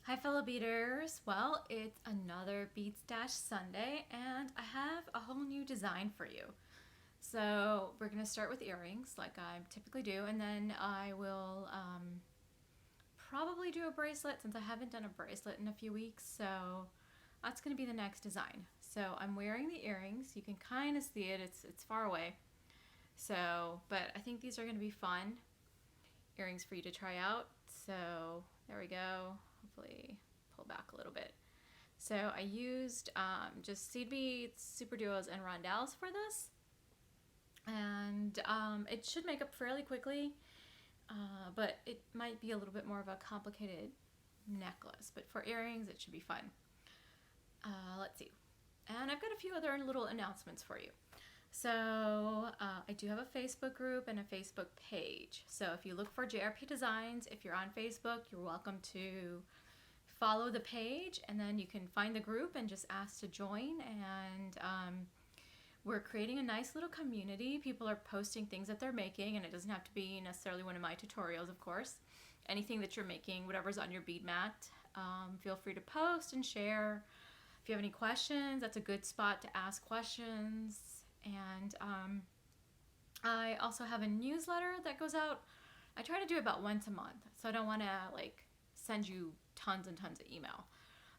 Hi, fellow beaters. Well, it's another Beat Stash Sunday, and I have a whole new design for you. So, we're going to start with earrings, like I typically do, and then I will probably do a bracelet since I haven't done a bracelet in a few weeks. So, that's going to be the next design. So, I'm wearing the earrings. You can kind of see it, it's far away. So, but I think these are going to be fun earrings for you to try out. So, there we go. Hopefully, pull back a little bit. So I used just seed beads, super duos, and rondelles for this, and it should make up fairly quickly, but it might be a little bit more of a complicated necklace. But for earrings, it should be fun. Let's see, and I've got a few other little announcements for you. So I do have a Facebook group and a Facebook page. So if you look for JRP Designs, if you're on Facebook, you're welcome to follow the page, and then you can find the group and just ask to join. And we're creating a nice little community. People are posting things that they're making, and it doesn't have to be necessarily one of my tutorials, of course. Anything that you're making, whatever's on your bead mat, feel free to post and share. If you have any questions, that's a good spot to ask questions. And I also have a newsletter that goes out. I try to do about once a month, so I don't want to send you tons and tons of email.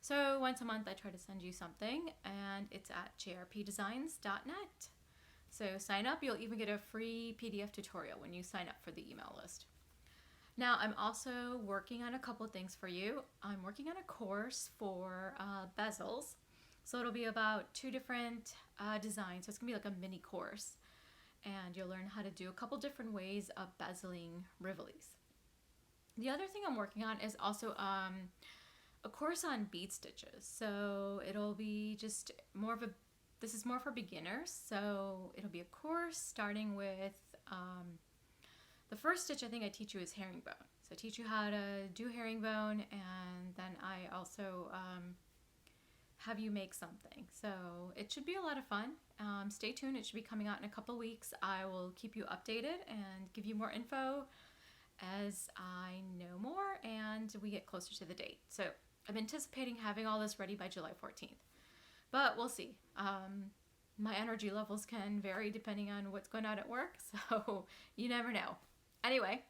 So once a month I try to send you something, and it's at jrpdesigns.net. So sign up. You'll even get a free PDF tutorial when you sign up for the email list. Now I'm also working on a couple things for you. I'm working on a course for bezels. So it'll be about two different designs. So it's going to be like a mini course. And you'll learn how to do a couple different ways of bezeling rivolis. The other thing I'm working on is also a course on bead stitches. So it'll be just more of a, this is more for beginners. So it'll be a course starting with, the first stitch I think I teach you is herringbone. So I teach you how to do herringbone, and then I also have you make something. So it should be a lot of fun. Stay tuned. It should be coming out in a couple weeks. I will keep you updated and give you more info as I know more and we get closer to the date. So I'm anticipating having all this ready by July 14th, but we'll see. My energy levels can vary depending on what's going on at work, so you never know. Anyway,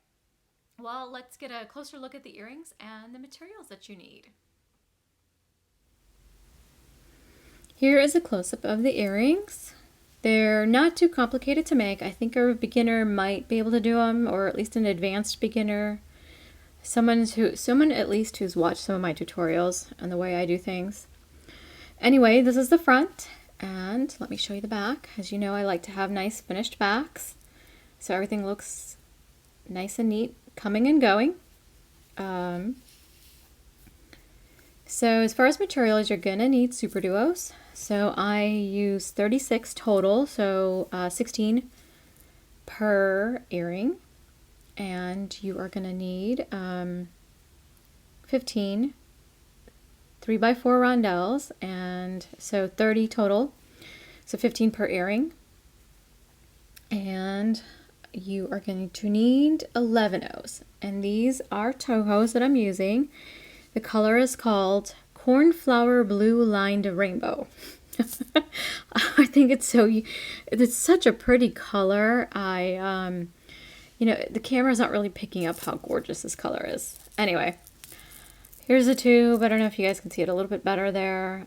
well, let's get a closer look at the earrings and the materials that you need. Here is a close-up of the earrings. They're not too complicated to make. I think a beginner might be able to do them, or at least an advanced beginner. Someone at least who's watched some of my tutorials and the way I do things. Anyway, this is the front, and let me show you the back. As you know, I like to have nice finished backs, so everything looks nice and neat coming and going. So as far as materials, you're gonna need super duos. So I use 36 total, so 16 per earring. And you are gonna need 15 3x4 rondelles, and so 30 total, so 15 per earring. And you are going to need 11 O's, and these are Tohos that I'm using. The color is called Cornflower Blue Lined Rainbow. I think it's such a pretty color. The camera's not really picking up how gorgeous this color is. Anyway, here's the tube. I don't know if you guys can see it a little bit better there.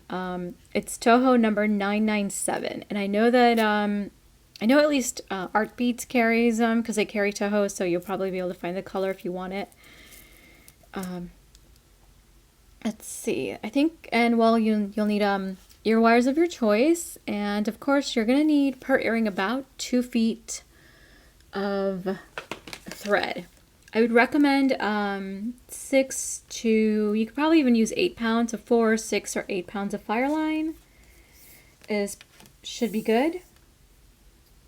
It's Toho number 997, and I know that I know at least Art Beads carries them because they carry Toho, so you'll probably be able to find the color if you want it. Let's see. I think, and well, you'll need ear wires of your choice, and of course you're gonna need per earring about 2 feet of thread. I would recommend 6 to, you could probably even use 8 pounds of 4, 6, or 8 pounds of Fireline should be good.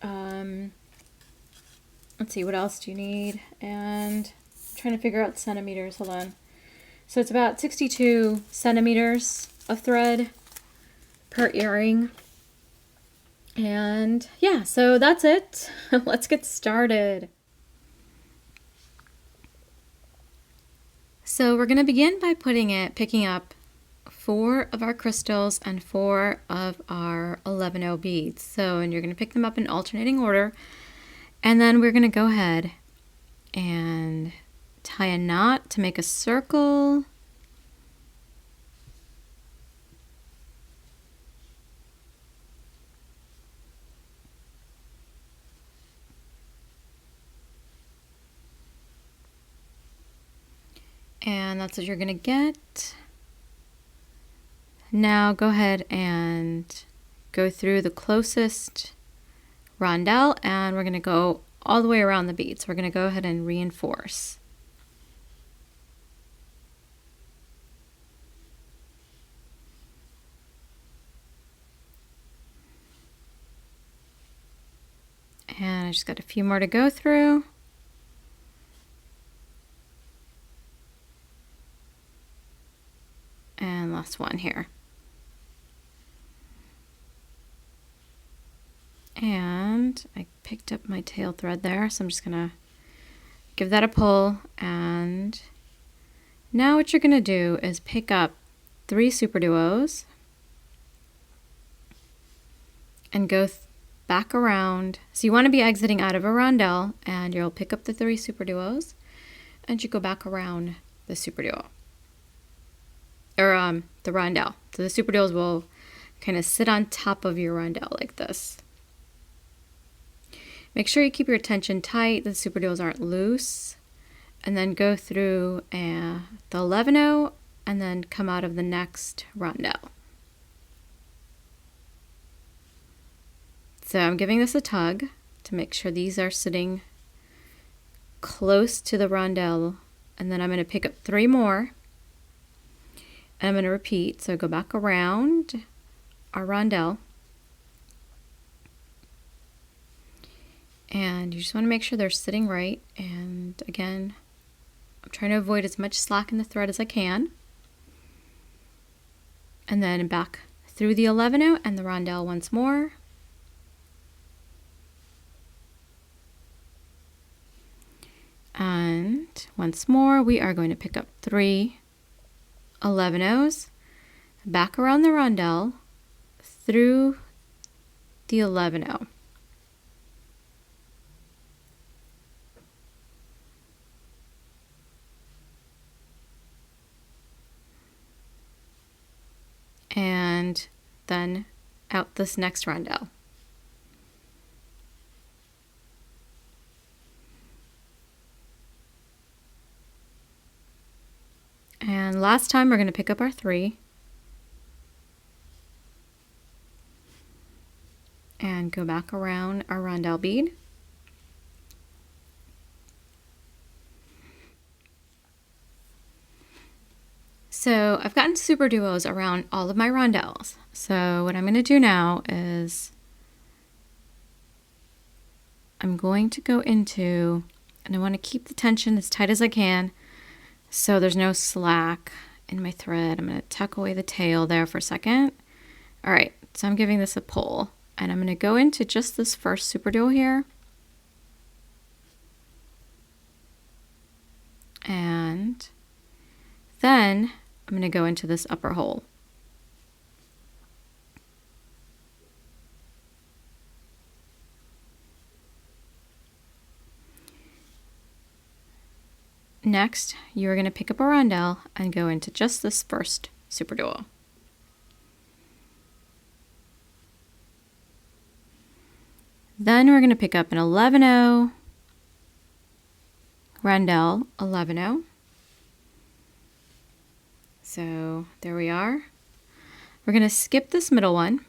Let's see, what else do you need? And I'm trying to figure out centimeters. Hold on. So it's about 62 centimeters of thread per earring. And yeah, so that's it. Let's get started. So we're going to begin by picking up 4 of our crystals and 4 of our 11O beads. And you're going to pick them up in alternating order, and then we're going to go ahead and tie a knot to make a circle. And that's what you're going to get. Now go ahead and go through the closest rondelle, and we're going to go all the way around the beads. We're going to go ahead and reinforce. And I just got a few more to go through. And last one here. And I picked up my tail thread there, so I'm just going to give that a pull. And now what you're going to do is pick up 3 super duos and go back around. So you want to be exiting out of a rondelle, and you'll pick up the 3 super duos and you go back around the super duo. Or the rondelle. So the super duos will kind of sit on top of your rondelle like this. Make sure you keep your tension tight, the super duos aren't loose. And then go through the 11O and then come out of the next rondelle. So I'm giving this a tug to make sure these are sitting close to the rondelle. And then I'm going to pick up 3 more. And I'm going to repeat. So go back around our rondelle. And you just want to make sure they're sitting right. And again, I'm trying to avoid as much slack in the thread as I can. And then back through the 11O and the rondelle once more. And once more, we are going to pick up 3 11Os, back around the rondelle, through the 11O. And then out this next rondelle. And last time we're going to pick up our 3 and go back around our rondelle bead. So I've gotten super duos around all of my rondelles. So what I'm going to do now is I'm going to go into, and I want to keep the tension as tight as I can so there's no slack in my thread. I'm going to tuck away the tail there for a second. All right, so I'm giving this a pull, and I'm going to go into just this first super duo here. And then I'm going to go into this upper hole. Next, you're going to pick up a rondelle and go into just this first super duo. Then we're going to pick up an 11O, rondelle 11O. So there we are. We're going to skip this middle one,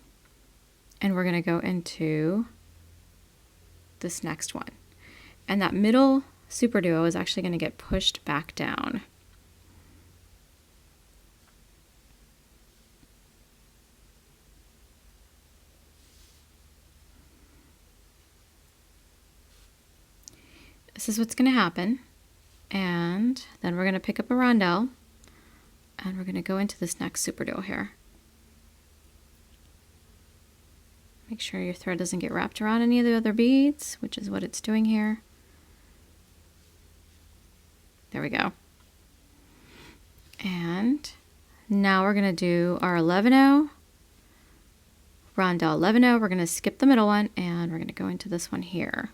and we're going to go into this next one. And that middle super duo is actually going to get pushed back down. This is what's going to happen. And then we're going to pick up a rondelle, and we're going to go into this next super duo here. Make sure your thread doesn't get wrapped around any of the other beads, which is what it's doing here. There we go. And now we're going to do our 11-0, rondelle 11-0. We're going to skip the middle one and we're going to go into this one here.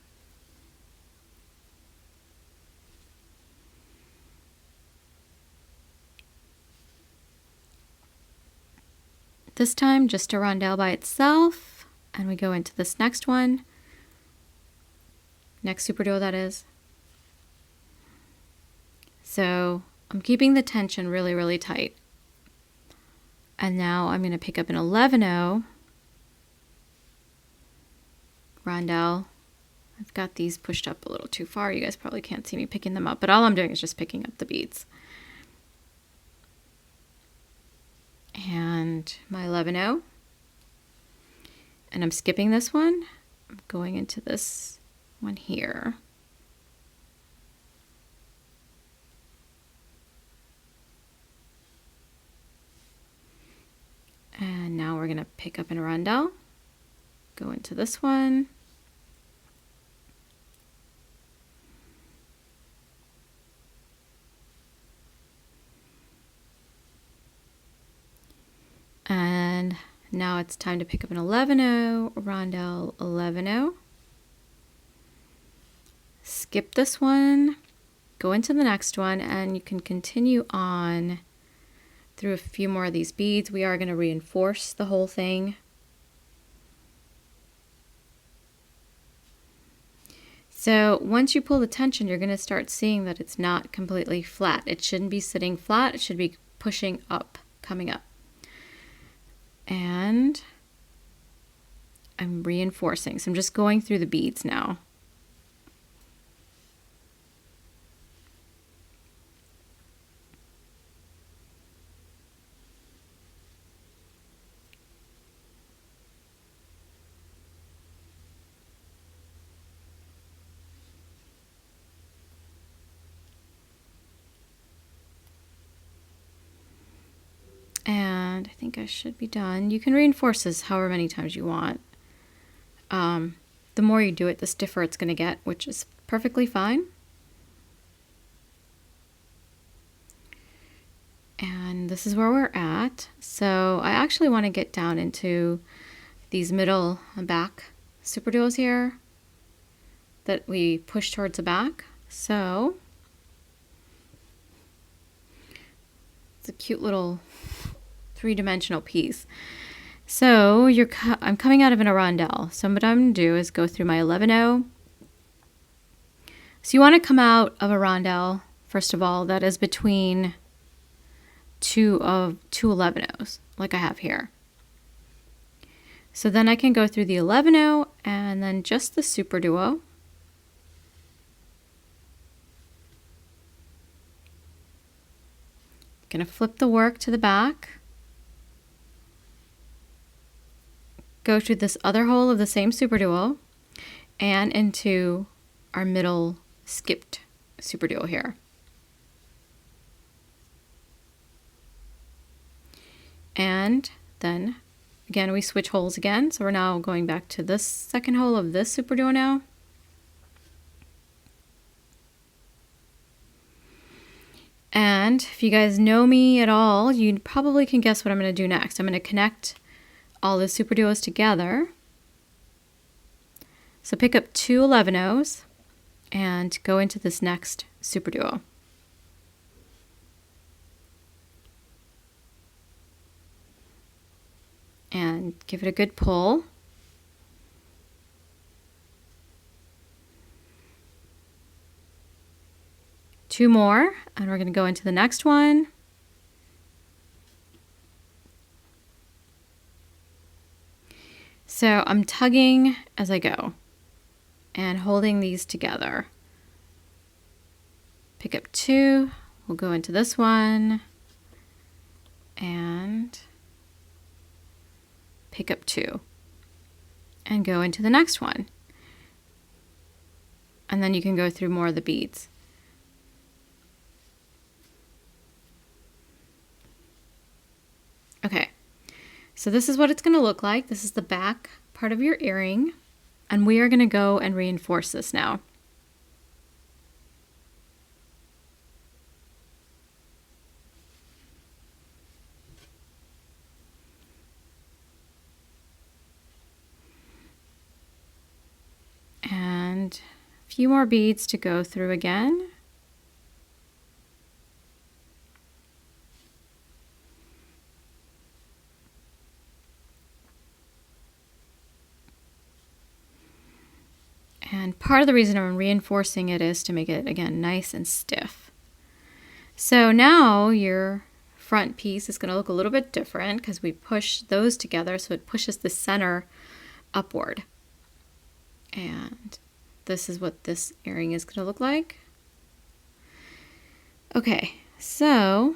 This time just a rondelle by itself, and we go into this next one, next super duo that is. So I'm keeping the tension really, really tight. And now I'm going to pick up an 11-0 rondelle. I've got these pushed up a little too far. You guys probably can't see me picking them up, but all I'm doing is just picking up the beads. And my 11-0. And I'm skipping this one. I'm going into this one here. And now we're going to pick up in a rondelle, go into this one. And now it's time to pick up an 11-0, rondelle 11-0. Skip this one, go into the next one, and you can continue on through a few more of these beads. We are going to reinforce the whole thing. So once you pull the tension, you're going to start seeing that it's not completely flat. It shouldn't be sitting flat. It should be pushing up, coming up. And I'm reinforcing. So I'm just going through the beads now. And I think I should be done. You can reinforce this however many times you want. The more you do it, the stiffer it's going to get, which is perfectly fine. And this is where we're at. So I actually want to get down into these middle and back super duos here that we push towards the back. So it's a cute little three-dimensional piece. So I'm coming out of an rondelle. So what I'm going to do is go through my 11-0. So you want to come out of a rondelle, first of all, that is between two 11-0s, like I have here. So then I can go through the 11-0 and then just the super duo. Gonna flip the work to the back. Go to this other hole of the same super duo and into our middle skipped super duo here. And then again we switch holes again, so we're now going back to this second hole of this super duo now. And if you guys know me at all, you probably can guess what I'm going to do next. I'm going to connect all the super duos together. So pick up two 11-0s and go into this next super duo. And give it a good pull. Two more, and we're going to go into the next one. So I'm tugging as I go and holding these together. Pick up two, we'll go into this one and pick up two and go into the next one. And then you can go through more of the beads. Okay, so this is what it's going to look like. This is the back part of your earring, and we are going to go and reinforce this now. And a few more beads to go through again. And part of the reason I'm reinforcing it is to make it, again, nice and stiff. So now your front piece is going to look a little bit different because we push those together, so it pushes the center upward. And this is what this earring is going to look like. Okay, so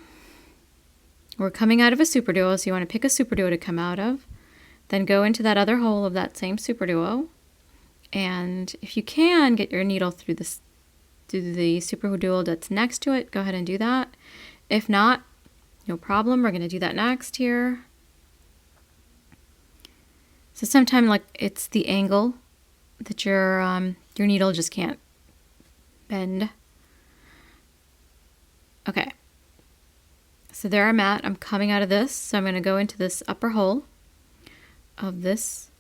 we're coming out of a super duo, so you want to pick a super duo to come out of. Then go into that other hole of that same super duo. And if you can, get your needle through the super duo that's next to it. Go ahead and do that. If not, no problem. We're going to do that next here. So sometimes, like, it's the angle that your needle just can't bend. Okay. So there I'm at. I'm coming out of this. So I'm going to go into this upper hole of this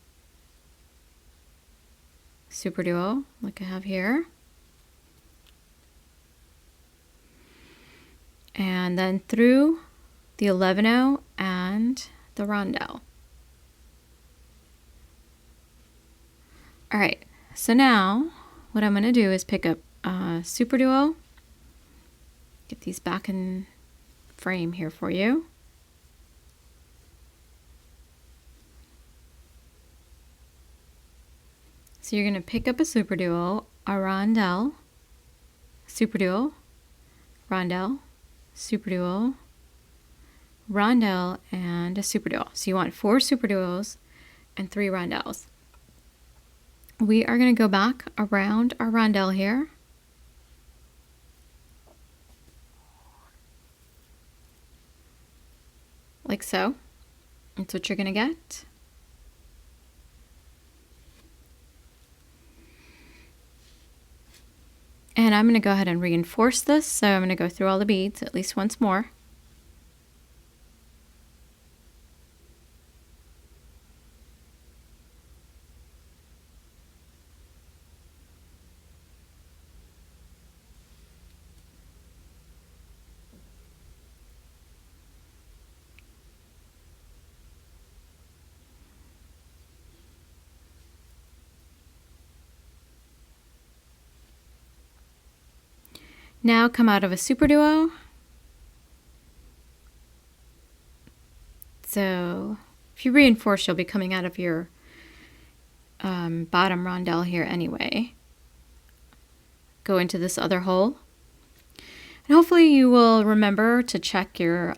super duo like I have here. And then through the 11-0 and the rondelle. All right, so now what I'm going to do is pick up super duo, get these back in frame here for you. So you're going to pick up a super duo, a rondelle, super duo, rondelle, super duo, rondelle, and a super duo. So you want 4 super duos and 3 rondelles. We are going to go back around our rondelle here. Like so. That's what you're going to get. And I'm going to go ahead and reinforce this. So I'm going to go through all the beads at least once more. Now come out of a super duo. So if you reinforce, you'll be coming out of your bottom rondelle here anyway. Go into this other hole. And hopefully you will remember to check your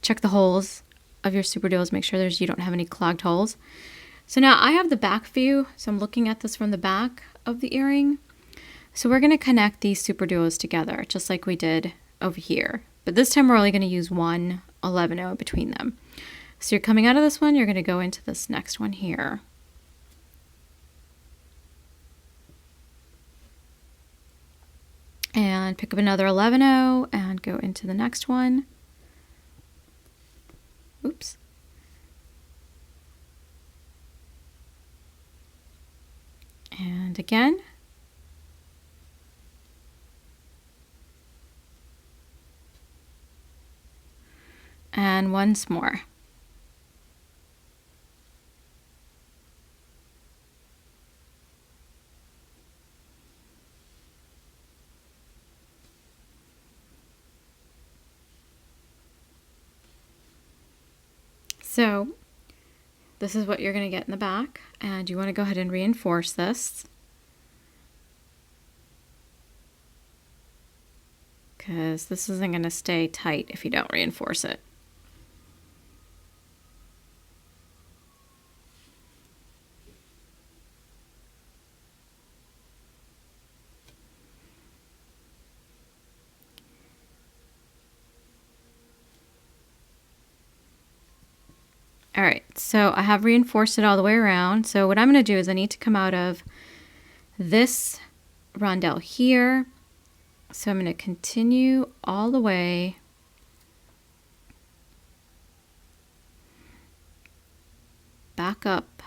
check the holes of your super duos. Make sure you don't have any clogged holes. So now I have the back view, so I'm looking at this from the back of the earring. So we're going to connect these super duos together, just like we did over here. But this time we're only going to use one 11-0 between them. So you're coming out of this one, you're going to go into this next one here. And pick up another 11-0 and go into the next one. Oops. And again. And once more. So this is what you're going to get in the back, and you want to go ahead and reinforce this. Because this isn't going to stay tight if you don't reinforce it. All right, so I have reinforced it all the way around. So what I'm going to do is I need to come out of this rondelle here. So I'm going to continue all the way back up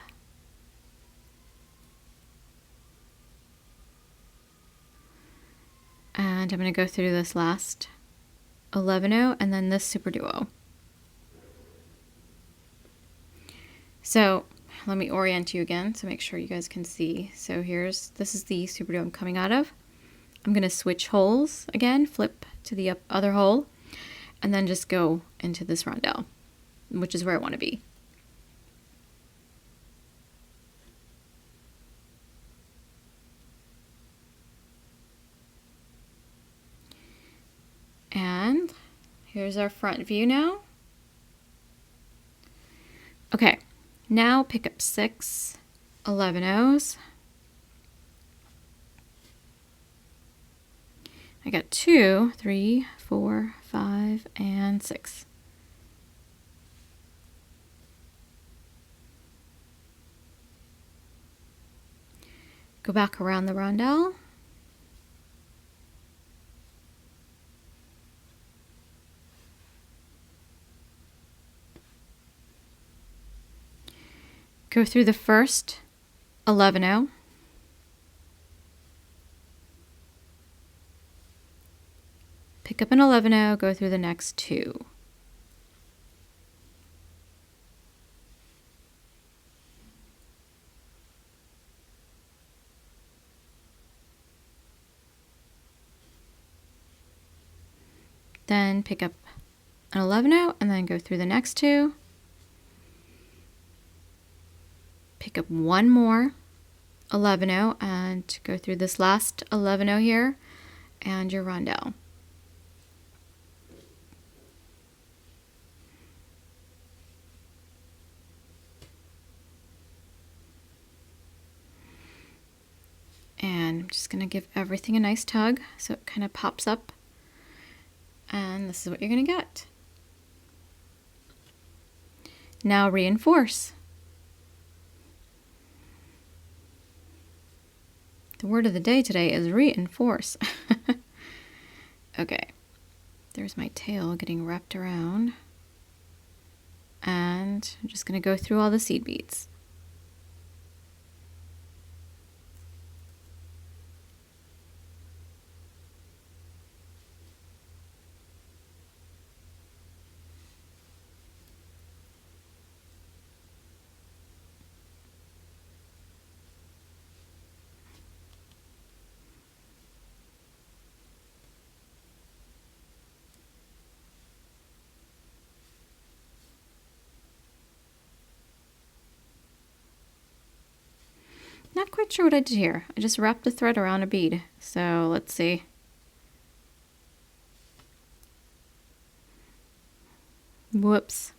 And I'm going to go through this last 11-0 and then this super duo. So let me orient you again so make sure you guys can see. So this is the super duo I'm coming out of. I'm going to switch holes again, flip to the other hole, and then just go into this rondelle, which is where I want to be. And here's our front view now. Okay, now pick up 6 11-0s. I got 2, 3, 4, 5, and 6. Go back around the rondelle. Go through the first 11-0. Pick up an 11-0, go through the next 2. Then pick up an 11-0 and then go through the next 2. Pick up one more 11-0 and go through this last 11-0 here and your rondelle. And I'm just going to give everything a nice tug so it kind of pops up. And this is what you're going to get. Now reinforce. The word of the day today is reinforce. Okay, there's my tail getting wrapped around. And I'm just going to go through all the seed beads. Not quite sure what I did here. I just wrapped the thread around a bead. So let's see. Whoops.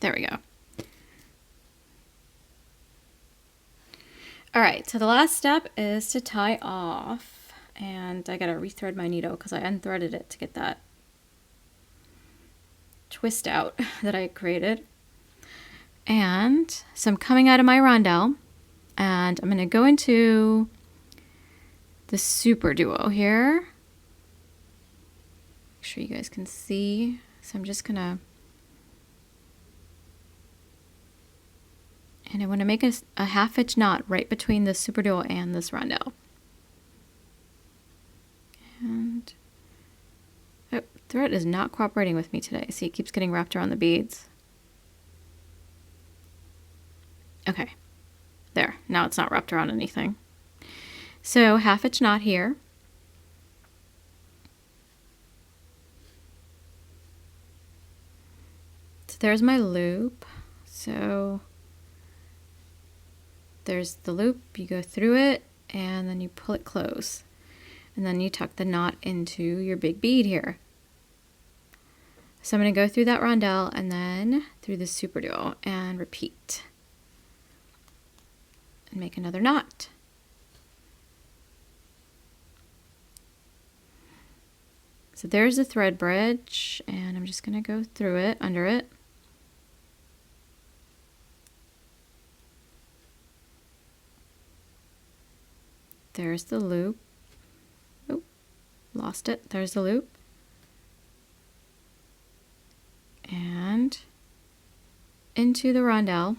There we go. All right, so the last step is to tie off. And I gotta rethread my needle because I unthreaded it to get that twist out that I created. And so I'm coming out of my rondelle and I'm gonna go into the super duo here. Make sure you guys can see. So I'm just gonna, and I want to make a 1/2 inch knot right between the super duo and this rondelle. And oh, thread is not cooperating with me today. See, it keeps getting wrapped around the beads. Okay, there. Now it's not wrapped around anything. So 1/2 inch knot here. So there's my loop. So there's the loop. You go through it and then you pull it close. And then you tuck the knot into your big bead here. So I'm going to go through that rondelle and then through the super duo and repeat. And make another knot. So there's the thread bridge and I'm just going to go through it, under it. There's the loop. Oh, lost it. There's the loop. And into the rondelle.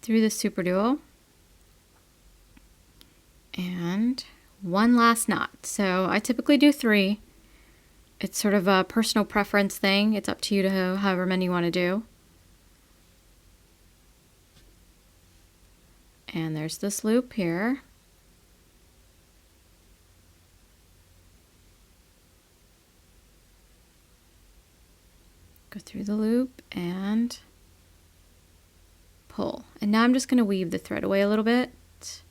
Through the super duo. And one last knot. So I typically do 3. It's sort of a personal preference thing. It's up to you to however many you want to do. And there's this loop here. Go through the loop and pull. And now I'm just going to weave the thread away a little bit. So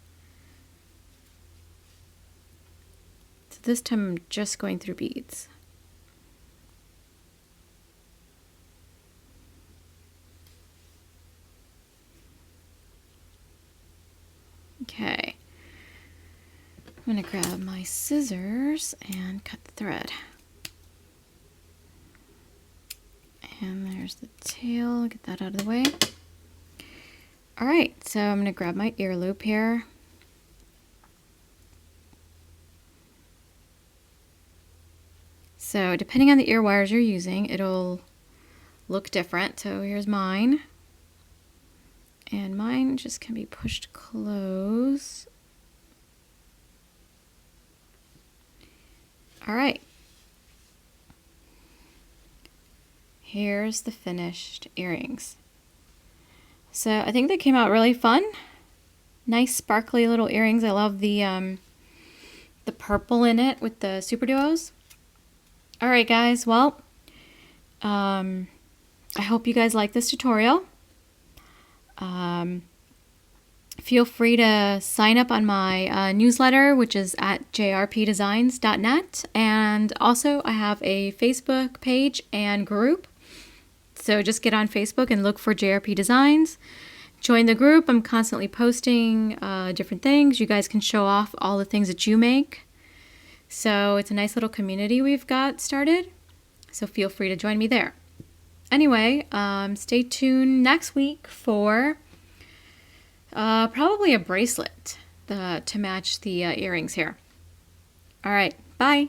this time I'm just going through beads. Okay, I'm going to grab my scissors and cut the thread. And there's the tail, get that out of the way. All right, so I'm going to grab my ear loop here. So depending on the ear wires you're using, it'll look different. So here's mine. And mine just can be pushed close. All right. Here's the finished earrings. So I think they came out really fun. Nice sparkly little earrings. I love the purple in it with the super duos. All right, guys. Well, I hope you guys like this tutorial. Feel free to sign up on my newsletter, which is at jrpdesigns.net. And also, I have a Facebook page and group. So just get on Facebook and look for JRP Designs. Join the group. I'm constantly posting different things. You guys can show off all the things that you make. So it's a nice little community we've got started. So feel free to join me there. Anyway, stay tuned next week for probably a bracelet to match the earrings here. All right, bye.